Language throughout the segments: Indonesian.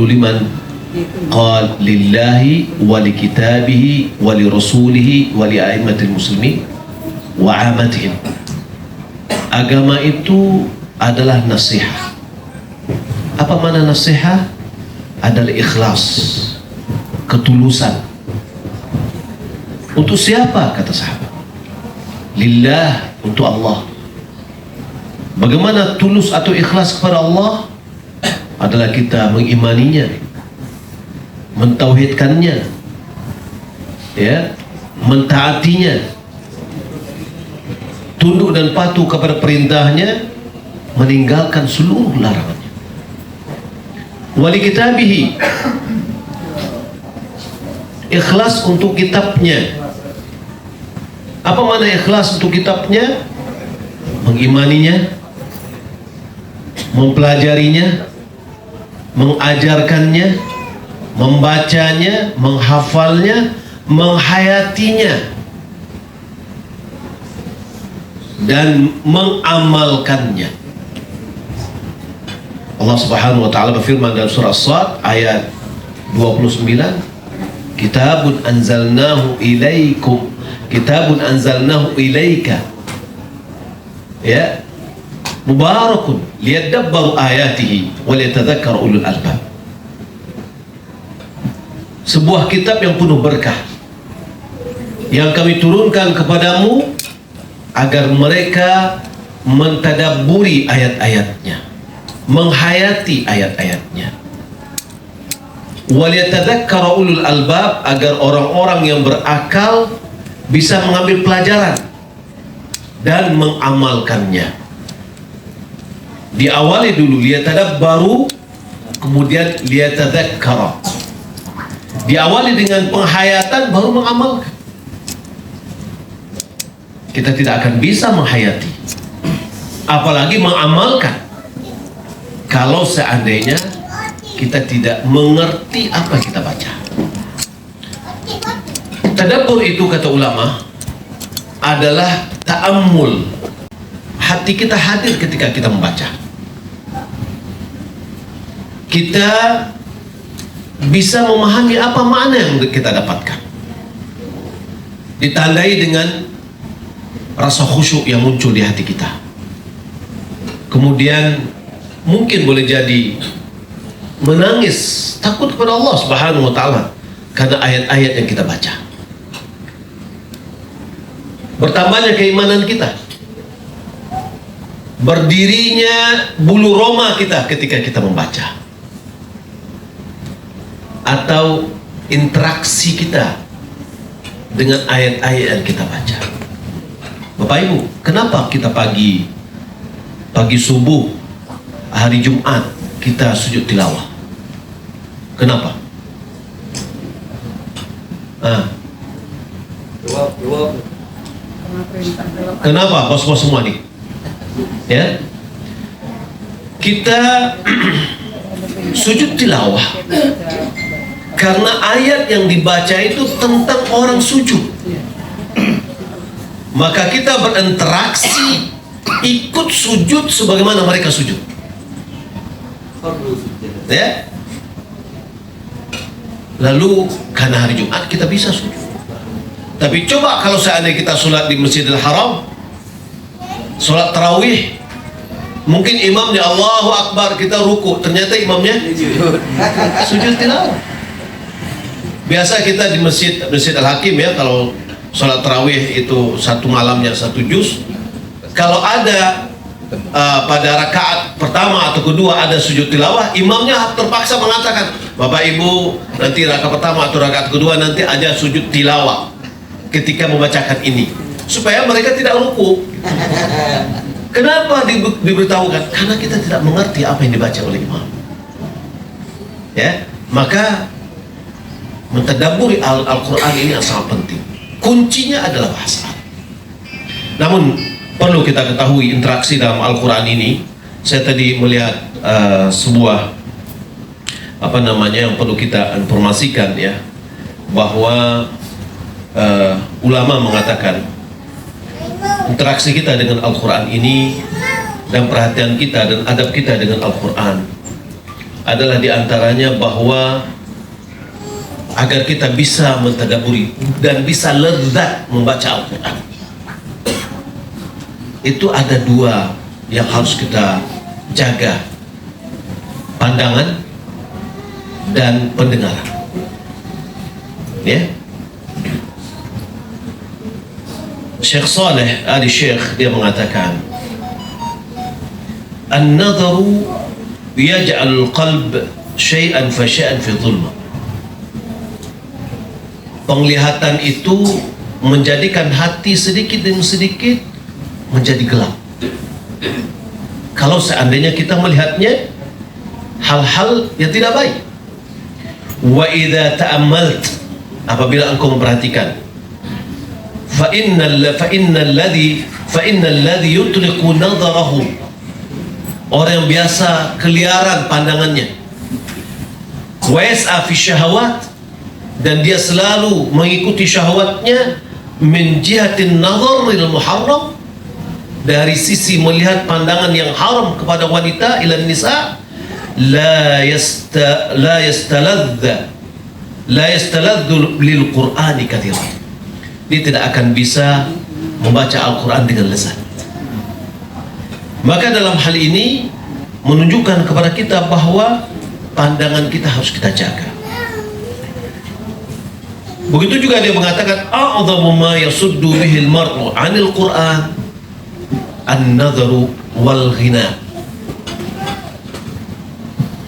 liman qal lillahi wa li kitabihi wa li rasulihi wa li a'immatil muslimin wa amatihim. Agama itu adalah nasihat. Apa makna nasihat? Adalah ikhlas, ketulusan. Untuk siapa? Kata sahabat. Lillah, untuk Allah. Bagaimana tulus atau ikhlas kepada Allah? Adalah kita mengimaninya, mentauhidkannya, ya, mentaatinya, tunduk dan patuh kepada perintahnya, meninggalkan seluruh larangannya. Wali kitabihi, ikhlas untuk kitabnya. Apa makna ikhlas untuk kitabnya? Mengimaninya, mempelajarinya, mengajarkannya, membacanya, menghafalnya, menghayatinya, dan mengamalkannya. Allah Subhanahu wa taala berfirman dalam surah As-Sad ayat 29, Kitabun anzalnahu ilaikum, kitabun anzalnahu ilaika, ya, mubarakun liyadabbaru ayatihi wa liyatadzakkara ulul albab. Sebuah kitab yang penuh berkah yang kami turunkan kepadamu agar mereka mentadabburi ayat-ayatnya, menghayati ayat-ayatnya. Wa liyatadzakkara ulul albab, agar orang-orang yang berakal bisa mengambil pelajaran dan mengamalkannya. Diawali dulu liyatadabbaru, kemudian liyatadzakkara. Diawali dengan penghayatan, baru mengamalkan. Kita tidak akan bisa menghayati, apalagi mengamalkan, kalau seandainya kita tidak mengerti apa yang kita baca. Tadabbur itu, kata ulama, adalah ta'ammul. Hati kita hadir ketika kita membaca. Kita bisa memahami apa makna yang kita dapatkan. Ditandai dengan rasa khusyuk yang muncul di hati kita. Kemudian mungkin boleh jadi menangis, takut kepada Allah Subhanahu wa taala karena ayat-ayat yang kita baca. Bertambahnya keimanan kita, berdirinya bulu roma kita ketika kita membaca, atau interaksi kita dengan ayat-ayat yang kita baca. Bapak Ibu, kenapa kita pagi subuh hari Jumat kita sujud tilawah? Kenapa? Kenapa bos-bos semua nih? Ya, kita sujud tilawah karena ayat yang dibaca itu tentang orang sujud. Maka kita berinteraksi, ikut sujud sebagaimana mereka sujud. Ya. Lalu karena hari Jumat kita bisa sujud. Tapi coba kalau seandainya kita sholat di Masjidil Haram, sholat tarawih, mungkin imamnya Allahu Akbar, kita ruku, ternyata imamnya sujud tilawah. Biasa kita di Masjid Al-Hakim, ya, kalau sholat tarawih itu satu malamnya satu juz. Kalau ada pada rakaat pertama atau kedua ada sujud tilawah, imamnya terpaksa mengatakan, Bapak Ibu, nanti rakaat pertama atau rakaat kedua nanti ada sujud tilawah ketika membacakan ini, supaya mereka tidak ruku. Kenapa diberitahukan? Karena kita tidak mengerti apa yang dibaca oleh imam. Ya, maka mentadabburi Al-Quran ini sangat penting. Kuncinya adalah bahasa. Namun perlu kita ketahui interaksi dalam Al-Quran ini. Saya tadi melihat sebuah yang perlu kita informasikan, ya, bahwa ulama mengatakan interaksi kita dengan Al-Quran ini dan perhatian kita dan adab kita dengan Al-Quran adalah diantaranya bahwa agar kita bisa mentadaburi dan bisa lezat membaca Al-Quran, itu ada dua yang harus kita jaga: pandangan dan pendengaran. Ya, Syekh Saleh Ali Syekh dia mengatakan, an-nadharu yaj'al qalb syai'an fa syai'an fi dhulma. Penglihatan itu menjadikan hati sedikit demi sedikit menjadi gelap. Kalau seandainya kita melihatnya hal-hal yang tidak baik. Wa idza ta'ammalt, apabila engkau memperhatikan, fa innal ladzi yutliqu nadharahu, orang yang biasa keliaran pandangannya, wa yas'a fi syahawat, dan dia selalu mengikuti syahwatnya, min jihatin nadharil muharram, dari sisi melihat pandangan yang haram kepada wanita, ila nisa, la yastaladzu lil qur'ani katsiran, dia tidak akan bisa membaca Al-Quran dengan lezat. Maka dalam hal ini menunjukkan kepada kita bahwa pandangan kita harus kita jaga. Begitu juga dia mengatakan, a'dhamu ma yasuddu bihil mar'u 'anil Qur'an an-nadharu wal ghina.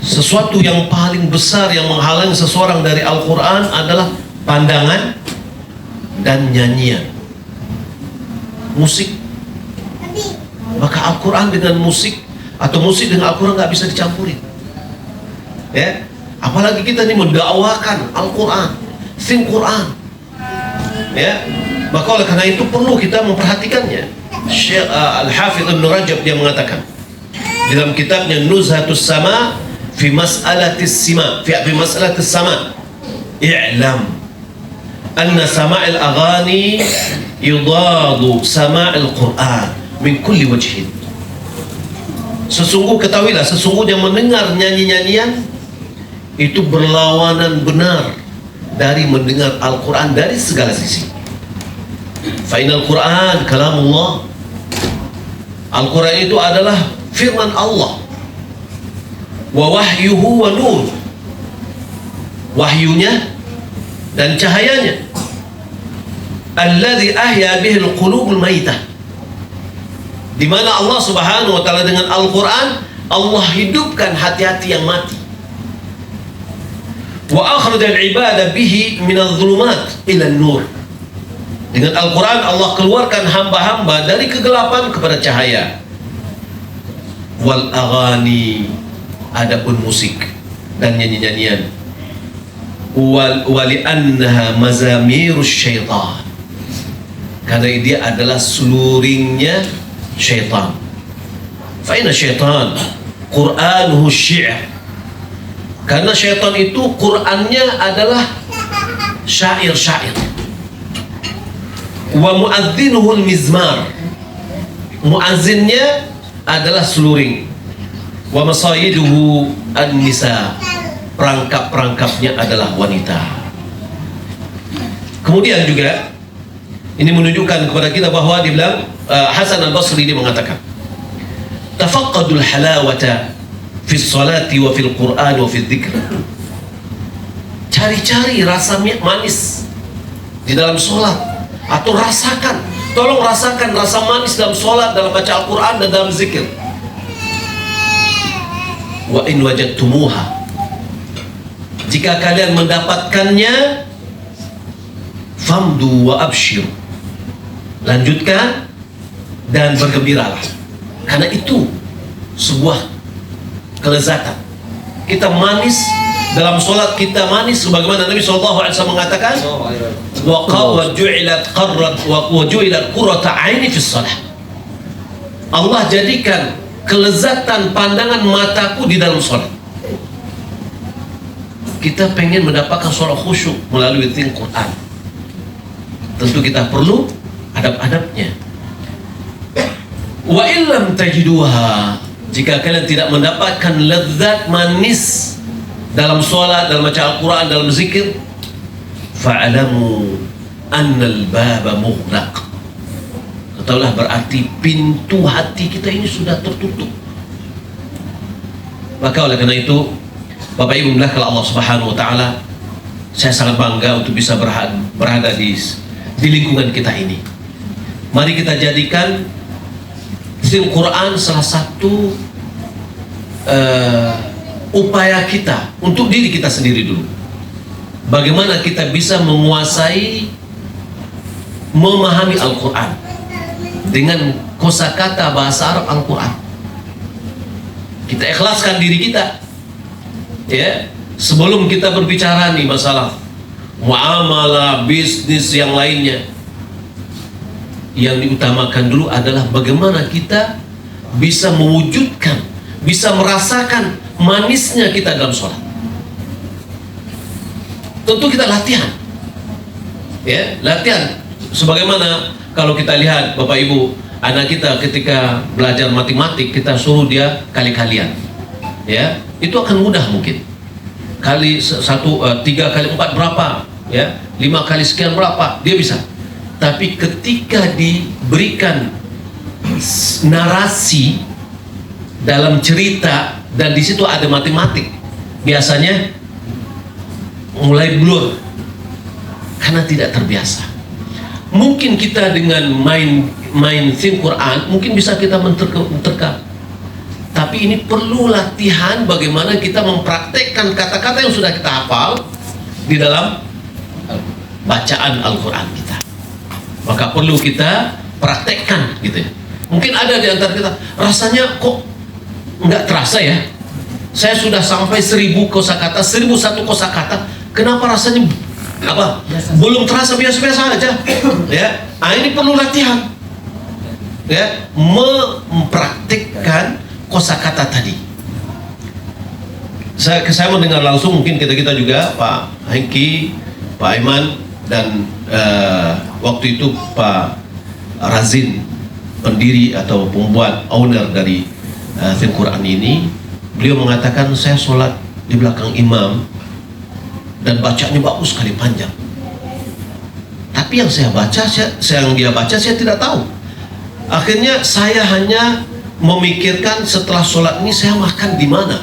Sesuatu yang paling besar yang menghalangi seseorang dari Al-Quran adalah pandangan dan nyanyian, musik. Maka Al-Quran dengan musik atau musik dengan Al-Quran nggak bisa dicampurin. Ya, apalagi kita ini mendakwakan Al-Quran, sing Quran. Ya, maka oleh karena itu perlu kita memperhatikannya. Syekh Al-Hafidh Ibn Rajab dia mengatakan dalam kitabnya Nuzhatus Sama fi mas'alatis sima, fi mas'alatis sama, i'lam anna sama'il aghani yudadu sama'il Quran min kulli wajhin. Ketahuilah, sesungguhnya mendengar nyanyi-nyanyian itu berlawanan benar dari mendengar Al-Quran dari segala sisi. Fa'inal Quran kalamullah, Al-Quran itu adalah firman Allah. Wa wahyuhu wa nur, wahyunya dan cahayanya. Alladzi ahya bihil qulubul maitah, di mana Allah Subhanahu wa taala dengan Al-Quran Allah hidupkan hati-hati yang mati. Wa akhrajal ibadah bihi minadh dhulumat ila nur, dengan Al-Quran Allah keluarkan hamba-hamba dari kegelapan kepada cahaya. Wal aghani, adapun musik dan nyanyi-nyanyian, wali annaha mazamirus syaitan, karena dia adalah seluringnya syaitan. Fa inna syaitan Qur'anuhu syi'r, karena syaitan itu Qur'annya adalah syair-syair. Wa mu'adzinuhul mizmar, muazzinnya adalah seluring. Wa masayiduhu an-nisa, perangkap-perangkapnya adalah wanita. Kemudian juga ini menunjukkan kepada kita bahwa dibilang Hasan Al-Basri dia mengatakan, tafaqqadul halawata fi sholati wa fil Qur'an wa fi dzikr. Cari-cari rasa manis di dalam sholat, atau rasakan, tolong rasakan rasa manis dalam sholat, dalam baca Al-Quran dan dalam zikir. Wa in wajadtumuha, jika kalian mendapatkannya, famdu wa abshir, lanjutkan dan bergembiralah, karena itu sebuah kelezatan. Kita manis dalam sholat, kita manis sebagaimana Nabi SAW mengatakan, wa ju'ilat qurrata aini fi shalah, Allah jadikan kelezatan pandangan mataku di dalam sholat. Kita pengen mendapatkan sholat khusyuk melalui Al-Quran, tentu kita perlu adab-adabnya. Wa illam tajiduha, jika kalian tidak mendapatkan lezat manis dalam sholat, dalam baca Al-Quran, dalam zikir, fa'alamu annal baba mughlaq. Ketahuilah berarti pintu hati kita ini sudah tertutup. Maka oleh karena itu, Bapak Ibu melihat Allah Subhanahu wa taala, saya sangat bangga untuk bisa berada di lingkungan kita ini. Mari kita jadikan Al-Quran salah satu upaya kita untuk diri kita sendiri dulu. Bagaimana kita bisa menguasai, memahami Al-Quran dengan kosakata bahasa Arab Al-Quran. Kita ikhlaskan diri kita, ya, sebelum kita berbicara nih masalah muamalah, bisnis yang lainnya. Yang diutamakan dulu adalah bagaimana kita bisa mewujudkan, bisa merasakan manisnya kita dalam sholat. Tentu kita latihan, ya, latihan. Sebagaimana kalau kita lihat Bapak Ibu, anak kita ketika belajar matematik, kita suruh dia kali-kalian, ya, itu akan mudah mungkin. Kali 1, 3 kali 4 berapa, ya, 5 kali sekian berapa, dia bisa. Tapi ketika diberikan narasi dalam cerita dan di situ ada matematik, biasanya mulai blur karena tidak terbiasa. Mungkin kita dengan main film Quran mungkin bisa kita menterka, tapi ini perlu latihan bagaimana kita mempraktekkan kata-kata yang sudah kita hafal di dalam bacaan Al-Quran kita. Maka perlu kita praktekkan gitu ya. Mungkin ada di antara kita rasanya kok nggak terasa ya, saya sudah sampai 1000 kosakata, 1001 kosakata, kenapa rasanya apa belum terasa, biasa-biasa aja ya. Ini perlu latihan ya, mempraktikkan kosakata tadi. Saya mendengar langsung, mungkin kita juga Pak Hengki, Pak Aiman, dan waktu itu Pak Razin, pendiri atau pembuat owner dari film Quran ini, beliau mengatakan saya sholat di belakang imam dan bacanya bagus sekali, panjang. Tapi yang saya baca, yang dia baca saya tidak tahu. Akhirnya saya hanya memikirkan setelah sholat ini saya makan di mana,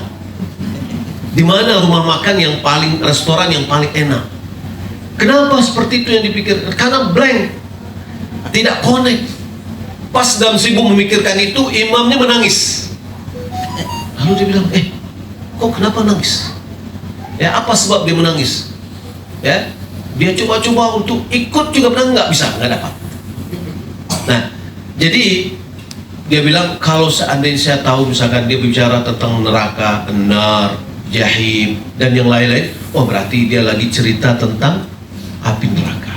rumah makan yang paling, restoran yang paling enak. Kenapa seperti itu yang dipikir? Karena blank, tidak connect. Pas dalam sibuk memikirkan itu, imamnya menangis. Lalu dia bilang, kok kenapa nangis? Ya, apa sebab dia menangis? Ya, dia coba-coba untuk ikut juga menang, nggak bisa, nggak dapat. Nah, jadi dia bilang kalau seandainya saya tahu misalkan dia bicara tentang neraka, nar, jahim, dan yang lain-lain, berarti dia lagi cerita tentang api neraka.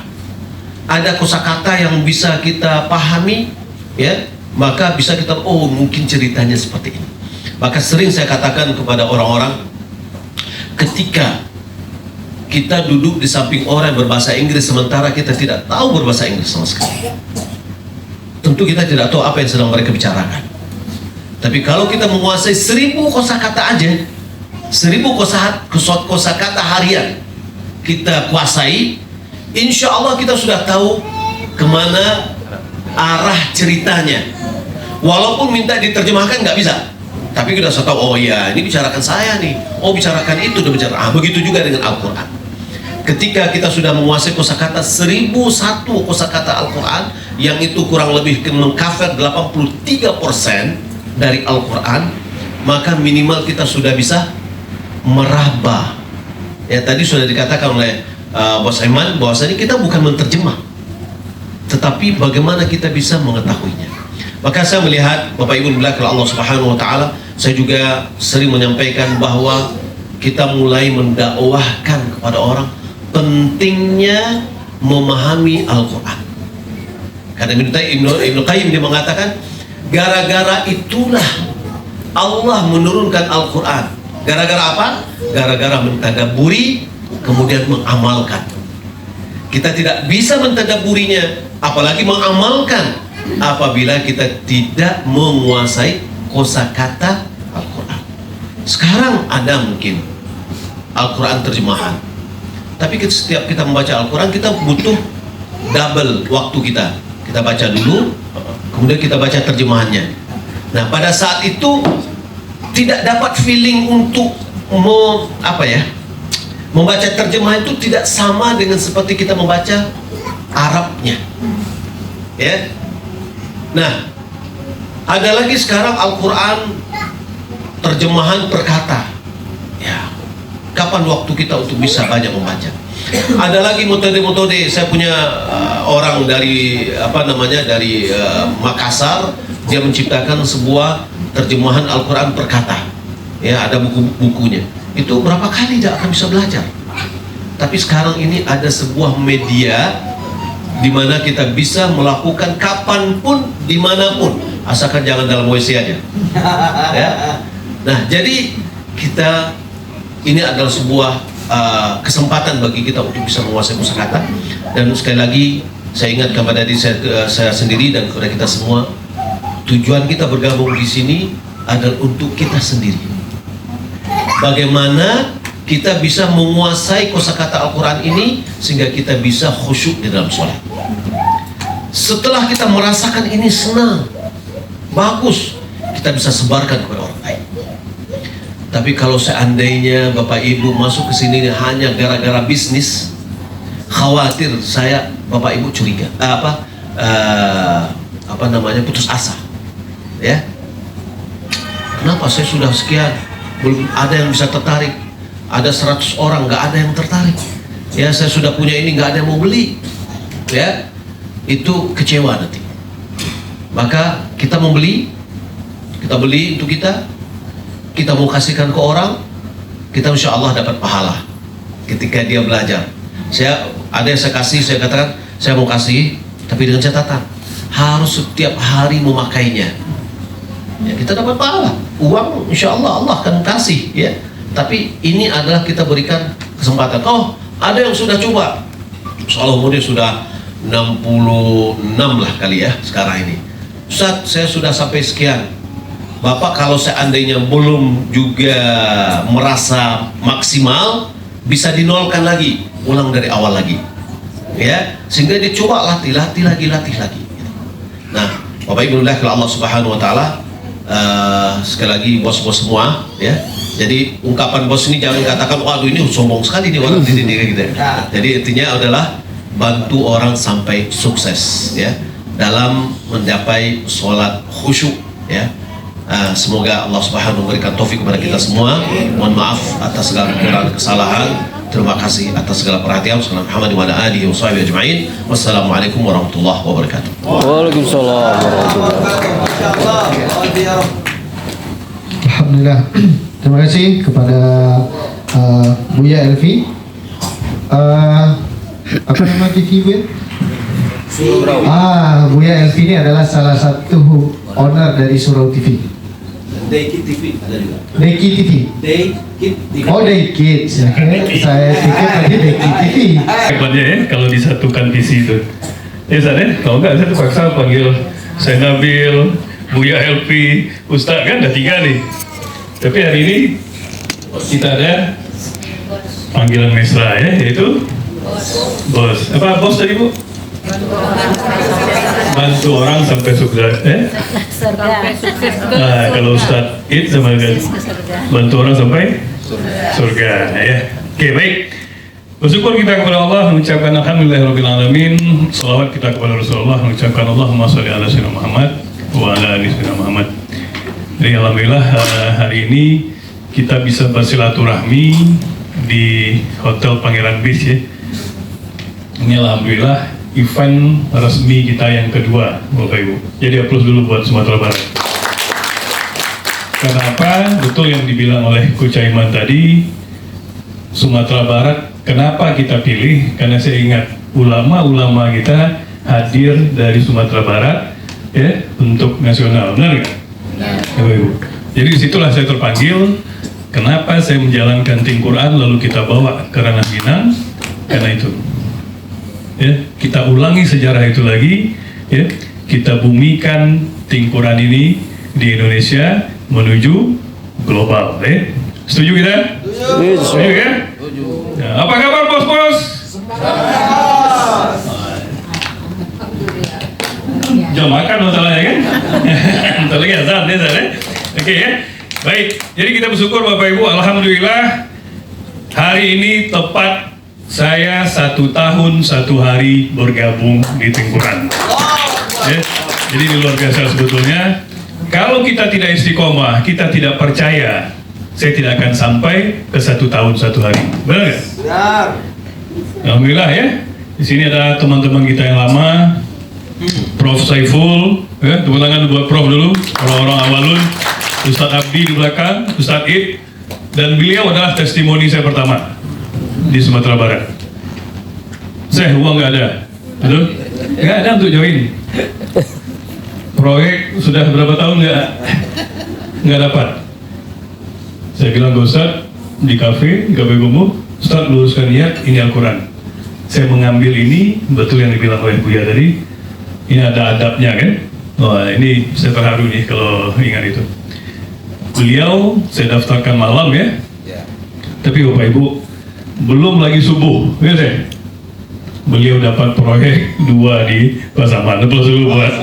Ada kosakata yang bisa kita pahami, ya, maka bisa kita, mungkin ceritanya seperti ini. Maka sering saya katakan kepada orang-orang, ketika kita duduk di samping orang yang berbahasa Inggris sementara kita tidak tahu berbahasa Inggris sama sekali, tentu kita tidak tahu apa yang sedang mereka bicarakan. Tapi kalau kita menguasai 1000 kosakata aja, 1000 kosakata harian kita kuasai, insya Allah kita sudah tahu kemana arah ceritanya. Walaupun minta diterjemahkan nggak bisa, tapi kita sudah tahu, ini bicarakan saya nih, bicarakan itu, udah bicara. Begitu juga dengan Al-Quran. Ketika kita sudah menguasai kosakata 1001 kosakata Al-Quran, yang itu kurang lebih mengcover 83% dari Al-Quran, maka minimal kita sudah bisa meraba. Ya, tadi sudah dikatakan oleh Bos Aiman bahwasanya kita bukan menterjemah, tetapi bagaimana kita bisa mengetahuinya. Maka saya melihat Bapak Ibu belakang Allah Subhanahu wa taala, saya juga sering menyampaikan bahwa kita mulai mendakwahkan kepada orang pentingnya memahami Al-Quran. Karena Ibnu Qayyim dia mengatakan, gara-gara itulah Allah menurunkan Al-Quran. Gara-gara apa? Gara-gara mentadaburi kemudian mengamalkan. Kita tidak bisa mentadaburinya apalagi mengamalkan apabila kita tidak menguasai kosakata Al-Quran. Sekarang ada mungkin Al-Quran terjemahan, tapi setiap kita membaca Al-Quran kita butuh double waktu kita. Kita baca dulu, kemudian kita baca terjemahannya. Nah, pada saat itu tidak dapat feeling untuk membaca terjemahan itu tidak sama dengan seperti kita membaca Arabnya, ya. Nah, ada lagi sekarang Al-Quran terjemahan per kata, ya. Kapan waktu kita untuk bisa banyak membaca? Ada lagi metode-metode. Saya punya orang dari dari Makassar, dia menciptakan sebuah terjemahan Al-Quran per kata, ya, ada buku-bukunya. Itu berapa kali tidak akan bisa belajar. Tapi sekarang ini ada sebuah media di mana kita bisa melakukan kapanpun, dimanapun, asalkan jangan dalam WC aja. Ya. Nah, jadi ini adalah sebuah kesempatan bagi kita untuk bisa menguasai kosakata. Dan sekali lagi saya ingat kepada diri saya sendiri dan kepada kita semua, tujuan kita bergabung di sini adalah untuk kita sendiri. Bagaimana kita bisa menguasai kosakata Al-Quran ini sehingga kita bisa khusyuk di dalam sholat. Setelah kita merasakan ini senang, bagus, kita bisa sebarkan kepada orang lain. Tapi kalau seandainya Bapak Ibu masuk ke sini hanya gara-gara bisnis, khawatir saya Bapak Ibu curiga, putus asa, ya. Kenapa saya sudah sekian, belum ada yang bisa tertarik? Ada 100 orang, nggak ada yang tertarik. Ya, saya sudah punya ini, nggak ada yang mau beli. Ya, itu kecewa nanti. Maka kita mau beli, kita beli untuk kita mau kasihkan ke orang, kita insya Allah dapat pahala ketika dia belajar. Ada yang saya kasih, saya katakan saya mau kasih, tapi dengan catatan harus setiap hari memakainya. Ya, kita dapat pahala. Uang insya Allah Allah akan kasih, ya. Tapi ini adalah kita berikan kesempatan. Oh, ada yang sudah coba. Soal umurnya sudah 66 lah kali ya sekarang ini. Ustaz, saya sudah sampai sekian. Bapak kalau seandainya belum juga merasa maksimal, bisa dinolkan lagi, ulang dari awal lagi, ya, sehingga dia coba latih lagi. Nah, Bapak Ibu kalau Allah Subhanahu Wa Taala, sekali lagi bos-bos semua, ya. Jadi ungkapan bos ini jangan katakan, waduh ini sombong sekali nih orang di sini gitu. Jadi intinya adalah bantu orang sampai sukses, ya, dalam mencapai sholat khusyuk, ya. Semoga Allah Subhanahu memberikan taufik kepada kita semua. Mohon maaf atas segala kekurangan kesalahan. Terima kasih atas segala perhatian. Muhammad wa ala alihi wa sahbihi ajma'in. Wassalamualaikum warahmatullahi wabarakatuh. Waalaikumsalam warahmatullahi wabarakatuh. Alhamdulillah. Terima kasih kepada Buya Elvi. Apa nama TV Bu? Buya Elvi ini adalah salah satu owner dari Surau TV. Daykid TV ada juga. Daykid TV. Daykid TV. Oh, Daykid. Saya pikir tadi Daykid TV. Hebatnya ya kalau disatukan visi itu. Ya Ustaz, kalau enggak saya terpaksa panggil saya Nabil, Buya Elvi, Ustaz, kan ada 3 nih. Tapi hari ini kita ada panggilan mesra ya, yaitu bos. Apa bos tadi Bu? Bantu orang sampai surga. Nah, kalau Ustaz itu sama dengan bantu orang sampai surga, ya. Oke, baik. Bersyukur kita kepada Allah, mengucapkan alhamdulillahirrahmanirrahim. Salawat kita kepada Rasulullah, mengucapkan Allahumma sholli ala sayyidina Muhammad wa ala ali sayyidina Muhammad. Jadi alhamdulillah hari ini kita bisa bersilaturahmi di Hotel Pangeran Bis, ya. Ini alhamdulillah event resmi kita yang kedua, Bapak Ibu. Jadi aplaus dulu buat Sumatera Barat. Kenapa? Betul yang dibilang oleh Coach Aiman tadi, Sumatera Barat, kenapa kita pilih? Karena saya ingat ulama-ulama kita hadir dari Sumatera Barat, ya, untuk nasional, benar nggak? Bapak Ibu. Jadi disitulah saya terpanggil. Kenapa saya menjalankan tim Quran lalu kita bawa ke ranah Minang? Karena itu. Ya, kita ulangi sejarah itu lagi, ya, kita bumikan tim Quran ini di Indonesia menuju global. Setuju kita? Setuju ya? Nah, apa kabar bos-bos? Jom makan masalahnya kan? Bentar lagi azan ya, Oke ya. Baik, jadi kita bersyukur Bapak Ibu, alhamdulillah hari ini tepat saya 1 tahun 1 hari bergabung di Tengkuran. Ya, jadi ini luar biasa sebetulnya. Kalau kita tidak istiqomah, kita tidak percaya, saya tidak akan sampai ke 1 tahun 1 hari. Benar nggak? Benar. Alhamdulillah ya. Di sini ada teman-teman kita yang lama, Prof Saiful, ya, tepuk tangan buat Prof dulu, orang-orang awalun, Ustadz Abdi di belakang, Ustadz Id, dan beliau adalah testimoni saya pertama di Sumatera Barat. Saya uang nggak ada, betul? Nggak ada untuk join. Proyek sudah berapa tahun nggak dapat. Saya bilang ke Ustadz di kafe Gumuk, Ustadz luruskan niat, ini Al-Quran. Saya mengambil ini, betul yang dibilang oleh Buya tadi, ini ada adabnya kan? Wah ini saya terharu nih kalau ingat itu. Beliau saya daftarkan malam ya, tapi Bapak Ibu belum lagi subuh, ya saya. Beliau dapat proyek 2 di Pasaman. Lepas dulu buat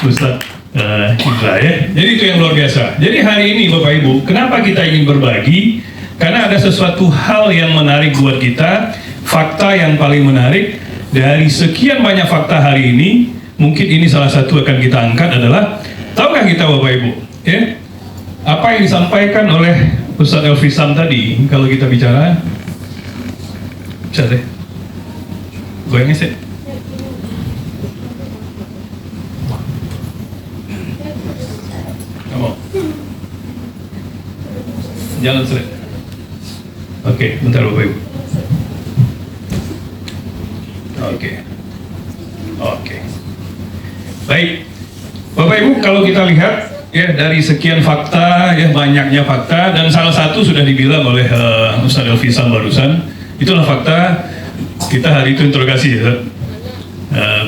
Ustadz Indra ya. Jadi itu yang luar biasa. Jadi hari ini Bapak Ibu, kenapa kita ingin berbagi? Karena ada sesuatu hal yang menarik buat kita, fakta yang paling menarik dari sekian banyak fakta hari ini. Mungkin ini salah satu akan kita angkat adalah, tahukah kita Bapak Ibu, ya, apa yang disampaikan oleh Ustadz Elvisam tadi? Kalau kita bicara, bisa deh, goyangnya sih. Kamu, jalan seret. Oke, bentar Bapak Ibu. Oke. Baik, Bapak Ibu, kalau kita lihat ya dari sekian fakta, ya banyaknya fakta, dan salah satu sudah dibilang oleh Ustadz Elvisam barusan, itulah fakta. Kita hari itu interogasi ya,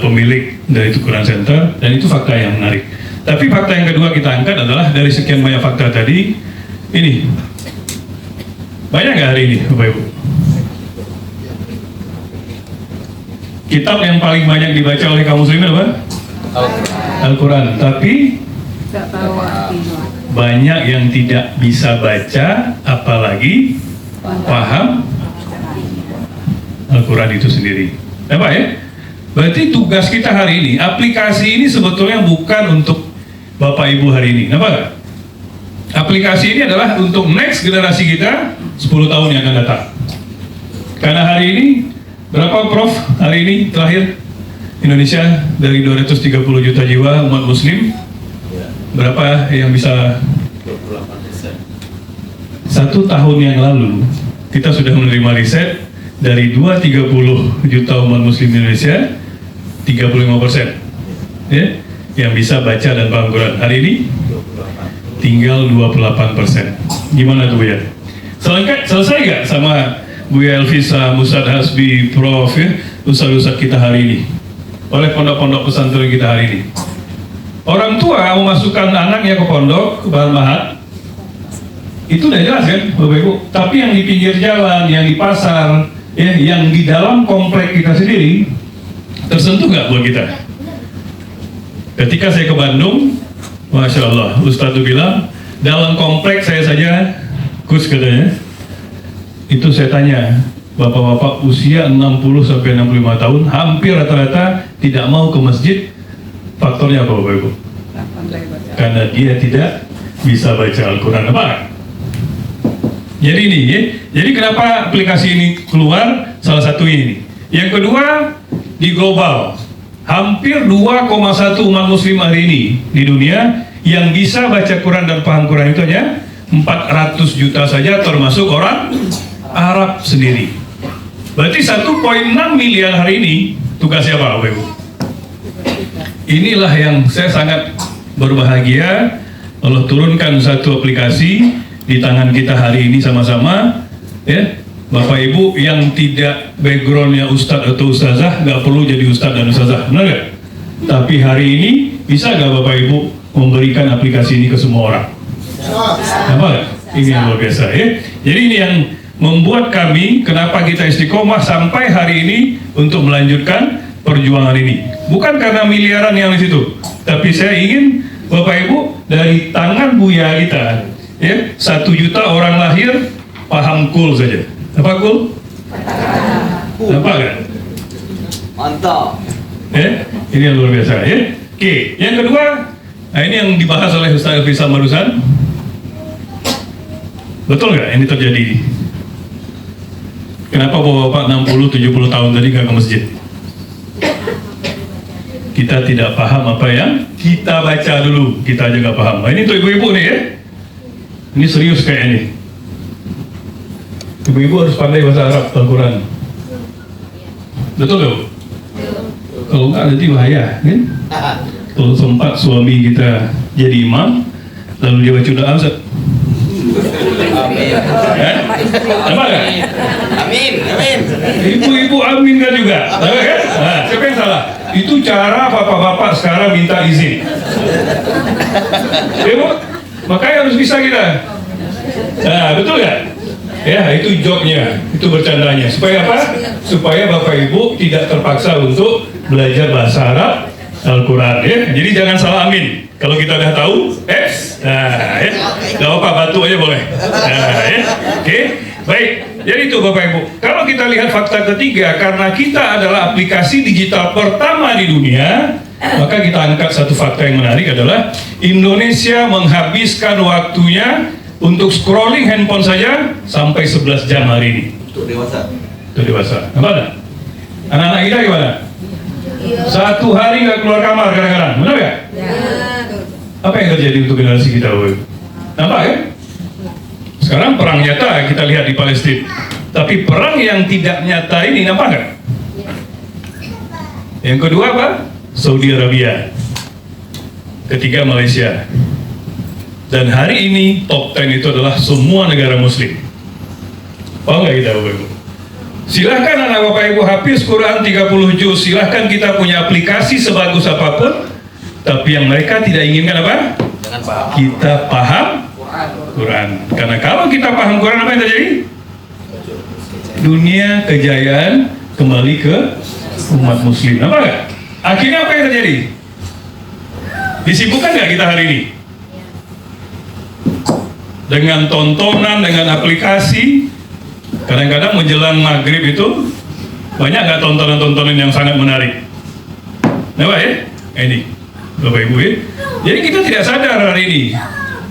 pemilik dari Tengkuran Center, dan itu fakta yang menarik. Tapi fakta yang kedua kita angkat adalah dari sekian banyak fakta tadi, ini banyak nggak hari ini Bapak Ibu? Kitab yang paling banyak dibaca oleh kaum muslimin apa? Al-Quran. Tapi banyak yang tidak bisa baca, apalagi paham Al-Quran itu sendiri. Apa ya? Berarti tugas kita hari ini, aplikasi ini sebetulnya bukan untuk Bapak Ibu hari ini. Apa? Aplikasi ini adalah untuk next generasi kita 10 tahun yang akan datang. Karena hari ini berapa Prof hari ini terakhir Indonesia dari 230 juta jiwa umat muslim, berapa yang bisa? 1 tahun yang lalu kita sudah menerima riset dari 230 juta umat muslim Indonesia, 35% ya, yang bisa baca dan paham Quran. Hari ini tinggal 28%. Gimana tuh ya? Selesai nggak sama Buya Elvisam, Ustadz Hasbi, Prof ya, ustadz-ustadz kita hari ini, oleh pondok-pondok pesantren kita hari ini? Orang tua memasukkan anaknya ke pondok, ke Bahar Mahat, itu udah jelas kan Bapak Ibu. Tapi yang di pinggir jalan, yang di pasar, ya, yang di dalam komplek kita sendiri, tersentuh nggak buat kita? Ketika saya ke Bandung, Masya Allah, Ustadz itu bilang, dalam komplek saya saja, Gus katanya, itu saya tanya, bapak-bapak usia 60-65 tahun, hampir rata-rata tidak mau ke masjid. Faktornya apa Bapak Ibu? Karena dia tidak bisa baca Al-Quran. Apa? Jadi ini ya, jadi kenapa aplikasi ini keluar? Salah satu ini. Yang kedua, di global, hampir 2,1 umat muslim hari ini di dunia yang bisa baca Quran dan paham Quran itu hanya 400 juta saja, termasuk orang Arab sendiri. Berarti 1,6 miliar hari ini tugasnya apa Bapak Ibu? Inilah yang saya sangat berbahagia Allah turunkan satu aplikasi di tangan kita hari ini sama-sama ya. Bapak Ibu yang tidak backgroundnya Ustadz atau Ustazah nggak perlu jadi Ustadz dan Ustazah, benar nggak? Tapi hari ini bisa nggak Bapak Ibu memberikan aplikasi ini ke semua orang. Apa? Ini yang luar biasa ya. Jadi ini yang membuat kami kenapa kita istiqomah sampai hari ini untuk melanjutkan perjuangan ini. Bukan karena miliaran yang di situ, tapi saya ingin Bapak Ibu dari tangan Buya kita, ya 1 juta orang lahir paham kul saja. Apa kul? Apa kan? Mantap. Ini yang luar biasa ya. Oke, yang kedua, nah ini yang dibahas oleh Ustaz Faisal barusan. Betul nggak ini terjadi? Kenapa bapak-bapak 60-70 tahun tadi nggak ke masjid? Kita tidak paham apa yang kita baca dulu, kita aja nggak paham. Nah, ini untuk ibu-ibu nih ya. Ini serius kayak ini. Ibu-ibu harus pandai bahasa Arab Al-Quran. Betul nggak, Bu? Kalau nggak nanti bahaya, kan? Kalau sempat suami kita jadi imam, lalu dia baca doa, Ustaz. Apa kan? Amin. Ibu-ibu amin kan juga, tahu kan? Nah, siapa yang salah? Itu cara bapak-bapak sekarang minta izin. Ya, Bu? Makanya harus bisa kita. Nah, betul nggak? Ya, itu jobnya, itu bercandanya. Supaya apa? Supaya Bapak Ibu tidak terpaksa untuk belajar bahasa Arab Al-Quran ya. Jadi jangan salah amin. Kalau kita udah tahu, nah ya, gak apa-apa, bantu aja boleh. Nah ya, oke, baik. Jadi itu Bapak Ibu. Kalau kita lihat fakta ketiga, karena kita adalah aplikasi digital pertama di dunia, maka kita angkat satu fakta yang menarik adalah Indonesia menghabiskan waktunya untuk scrolling handphone saja sampai 11 jam hari ini. Untuk dewasa. Itu dewasa. Apa? Anak-anak kita gimana? Satu hari nggak keluar kamar kadang-kadang, benar ya? Apa yang terjadi untuk generasi kita, Bapak? Nampak ya? Sekarang perang nyata kita lihat di Palestina, tapi perang yang tidak nyata ini nampak nggak? Yang kedua apa? Saudi Arabia. Ketiga Malaysia. Dan hari ini top 10 itu adalah semua negara Muslim. Paham nggak kita, Bapak Ibu? Silahkan anak Bapak Ibu hafiz Quran 30 juz, silahkan kita punya aplikasi sebagus apapun, tapi yang mereka tidak inginkan apa? Jangan paham. Kita paham Quran. Karena kalau kita paham Quran, apa yang terjadi? Dunia kejayaan kembali ke umat Muslim. Apa nggak? Akhirnya apa yang terjadi? Disibukkan nggak kita hari ini? Dengan tontonan, dengan aplikasi. Kadang-kadang menjelang maghrib itu banyak nggak tontonan-tontonan yang sangat menarik. Nah, Pak ya? Ini Bapak Ibu ya. Jadi kita tidak sadar hari ini.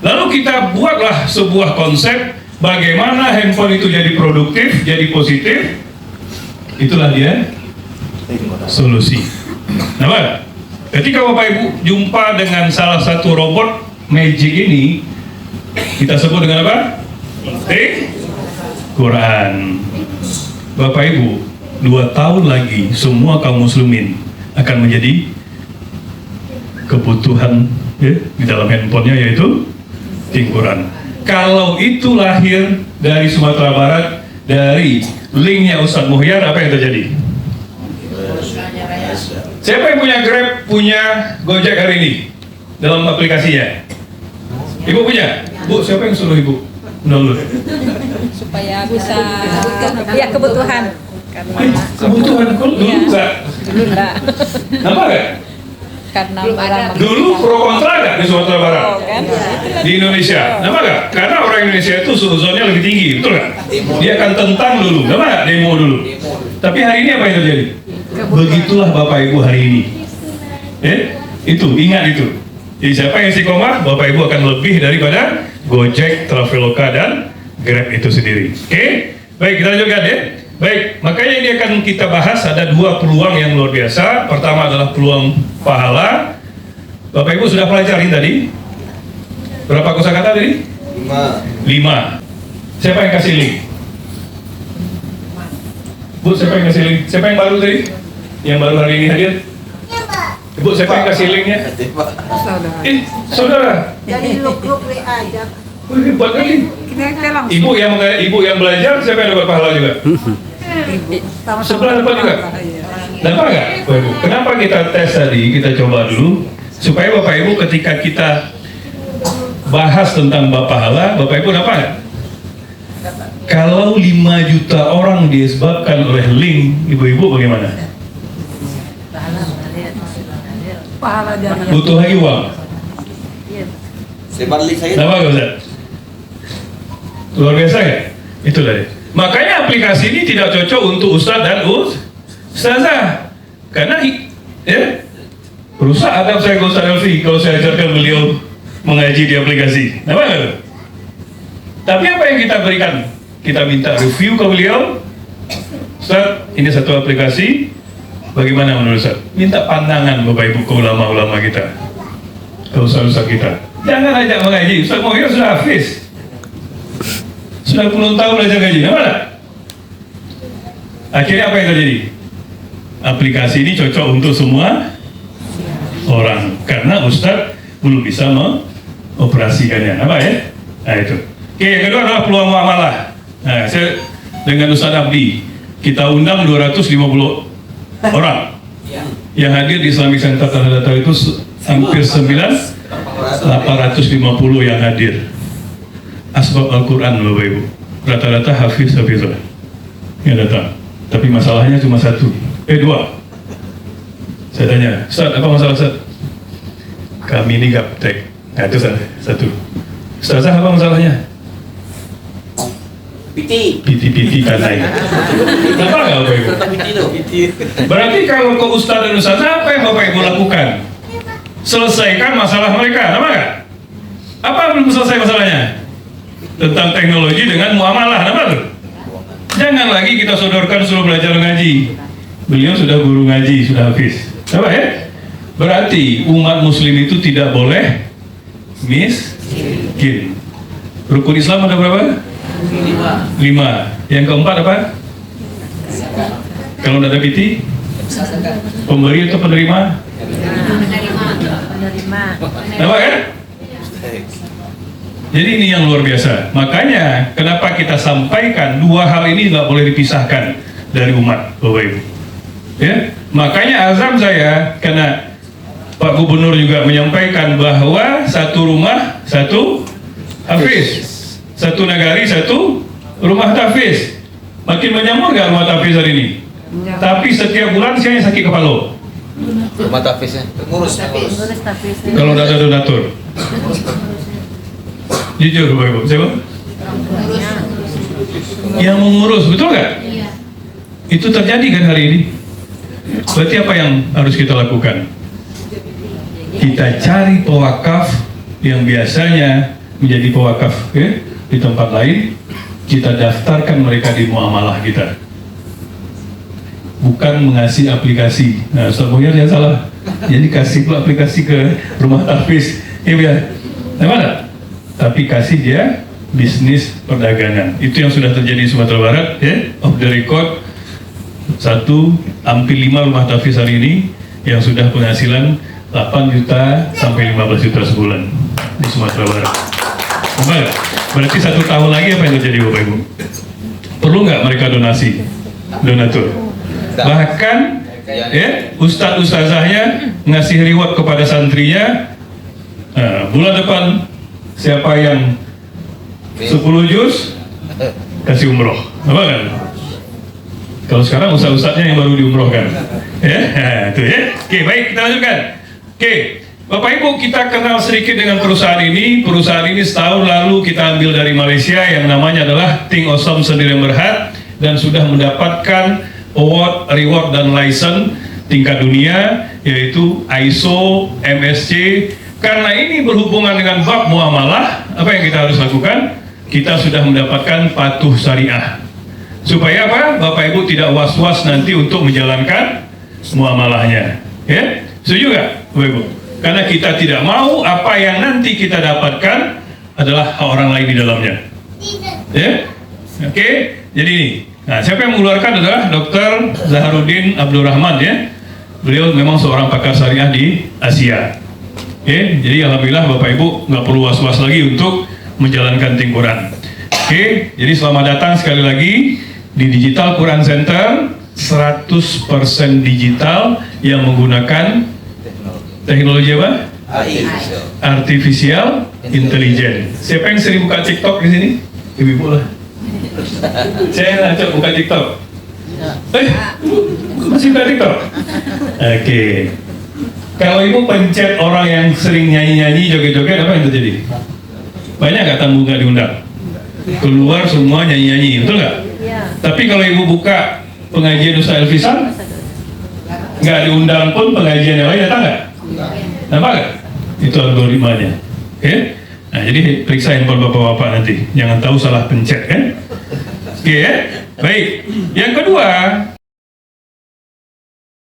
Lalu kita buatlah sebuah konsep bagaimana handphone itu jadi produktif, jadi positif. Itulah dia solusi. Nah, Pak, ketika Bapak Ibu jumpa dengan salah satu robot magic ini, kita sebut dengan apa? Quran. Bapak Ibu, 2 tahun lagi semua kaum muslimin akan menjadi kebutuhan ya, di dalam handphonenya, yaitu Quran. Kalau itu lahir dari Sumatera Barat, dari linknya Ustadz Muhyar, apa yang terjadi? Siapa yang punya Grab, punya Gojek hari ini dalam aplikasinya? Ibu punya? Bu, siapa yang suruh Ibu download? Supaya bisa ya kebutuhan Kebutuhan kok dulu enggak? dulu enggak Apa enggak? karena barang Dulu pro kontra enggak di Sumatera Barat? kan Di Indonesia, kenapa enggak? Karena orang Indonesia itu suzonnya lebih tinggi, betul nggak? Dia akan tentang dulu, kenapa enggak? Demo dulu. Tapi hari ini apa yang terjadi? Begitulah Bapak Ibu hari ini. Itu, ingat itu. Jadi siapa yang istiqomah, Bapak Ibu akan lebih daripada Gojek, Traveloka, dan Grab itu sendiri. Oke? Baik, kita lanjutkan ya. Baik, makanya ini akan kita bahas, ada 2 peluang yang luar biasa. Pertama adalah peluang pahala. Bapak Ibu sudah pelajarin tadi? Berapa kosakata tadi? 5. Siapa yang kasih link? Bu, siapa yang kasih link? Siapa yang baru tadi? Yang baru hari ini hadir? Ibu, siapa yang kasih linknya? Saudara. Dari grup WA aja. Wih, hebat kali. Kita langsung. Ibu yang belajar, siapa yang dapat pahala juga? Sebelah dapat juga. Dapat nggak? Kenapa kita tes tadi? Kita coba dulu. Supaya Bapak Ibu ketika kita bahas tentang bab pahala, Bapak Ibu dapat nggak? Kalau 5 juta orang disebabkan oleh link, ibu-ibu bagaimana? Pahala jangan. Butuh lagi uang. Sebar link saya. Kenapa nggak Ustaz? Luar biasa ya? Itu tadi. Makanya aplikasi ini tidak cocok untuk Ustaz dan Ustazah. Karena ya, rusak adab saya ke Ustaz Elfi kalau saya ajarkan beliau mengaji di aplikasi. Kenapa nggak? Tapi apa yang kita berikan? Kita minta review ke beliau. Ustaz, ini satu aplikasi. Bagaimana menurut Ustaz? Minta pandangan Bapak Ibu ke ulama-ulama kita, ke ustaz-ustaz kita. Jangan ajak mengaji. Ustaz Muhir sudah hafiz, sudah puluhan tahun belajar ngaji. Kenapa? Akhirnya apa yang terjadi? Aplikasi ini cocok untuk semua orang karena Ustaz belum bisa mengoperasikannya. Apa ya? Nah itu. Oke, yang kedua adalah peluang muamalah. Nah, saya dengan Ustaz Abdi kita undang 250 orang yang hadir di Islamic Center Tanah Datar itu hampir 850 yang hadir. Asbab Al-Quran Bapak Ibu, rata-rata hafizah yang datang. Tapi masalahnya cuma dua. Saya tanya, Ustaz, apa masalah Ustaz? Kami ini gaptek. Nah itu satu. Ustazah, apa masalahnya? Piti kanai. Kenapa nggak Bapak Ibu? Berarti kalau ke Ustaz dan Ustazah, apa yang Bapak Ibu lakukan? Selesaikan masalah mereka, apa nggak? Apa belum selesai masalahnya? Tentang teknologi dengan muamalah, apa tuh? Jangan lagi kita sodorkan suruh belajar ngaji. Beliau sudah guru ngaji, sudah hafiz. Apa ya? Berarti umat muslim itu tidak boleh miskin. Rukun Islam ada berapa? 5. Yang keempat apa? Kalau tidak ada piti? Pemberi atau penerima? Penerima. Apa kan? Jadi ini yang luar biasa. Makanya kenapa kita sampaikan dua hal ini nggak boleh dipisahkan dari umat, Bapak Ibu. Ya, makanya azam saya karena Pak Gubernur juga menyampaikan bahwa satu rumah satu hafiz, satu nagari satu rumah tahfiz. Makin menjamur nggak rumah tahfiz hari ini? Tapi setiap bulan saya sakit kepala. Rumah tahfiznya. Ngurus. Kalau tidak ada donatur. Jujur Bapak Ibu, siapa? Yang mengurus, betul nggak? Itu terjadi kan hari ini. Berarti apa yang harus kita lakukan? Kita cari pewakaf yang biasanya menjadi pewakaf di tempat lain. Kita daftarkan mereka di muamalah kita. Bukan mengasih aplikasi. Nah, Ustaz Muhyar jangan salah. Jadi kasih pula aplikasi ke rumah tahfiz. Iya, mana? Tapi kasih dia bisnis perdagangan. Itu yang sudah terjadi di Sumatera Barat, ya. Off the record, hampir 5 rumah tahfiz hari ini yang sudah penghasilan 8 juta sampai 15 juta sebulan di Sumatera Barat. Baik, berarti 1 tahun lagi apa yang terjadi Bapak Ibu? Perlu nggak mereka donasi, donatur? Bahkan ya, ustaz-ustazahnya ngasih reward kepada santrinya. Nah, bulan depan siapa yang 10 juz kasih umroh, apa kan? Kalau sekarang ustaz-ustaznya yang baru diumrohkan, ya, itu ya. Oke, baik, kita lanjutkan. Oke, Bapak Ibu, kita kenal sedikit dengan perusahaan ini. Perusahaan ini setahun lalu kita ambil dari Malaysia yang namanya adalah Think Awesome Sendirian Berhad dan sudah mendapatkan award, reward dan license tingkat dunia yaitu ISO, MSC. Karena ini berhubungan dengan bab muamalah, apa yang kita harus lakukan? Kita sudah mendapatkan patuh syariah. Supaya apa? Bapak Ibu tidak was-was nanti untuk menjalankan muamalahnya. Ya? Setuju nggak, Bapak Ibu? Karena kita tidak mau apa yang nanti kita dapatkan adalah hak orang lain di dalamnya. Ya? Oke? Jadi ini. Nah, siapa yang mengeluarkan adalah Dr. Zaharuddin Abdurrahman, ya. Beliau memang seorang pakar syariah di Asia. Oke, jadi alhamdulillah Bapak Ibu nggak perlu was-was lagi untuk menjalankan Think Quran. Oke, jadi selamat datang sekali lagi di Digital Quran Center, 100% digital yang menggunakan teknologi apa? AI. Artificial Intelligence. Siapa yang sering buka TikTok di sini? Ibu-ibu lah. Saya nak coba buka TikTok. Masih buka TikTok? Oke. Kalau ibu pencet orang yang sering nyanyi-nyanyi, joget-joget, apa yang terjadi? Banyak nggak tamu nggak diundang? Keluar semua nyanyi-nyanyi, betul nggak? Tapi kalau ibu buka pengajian Ustaz Elvisan, nggak diundang pun pengajian yang lain datang nggak? Nampak nggak? Itu algoritmanya. Oke? Nah, jadi periksa handphone bapak-bapak nanti. Jangan tahu salah pencet kan? Oke ya? Baik. Yang kedua,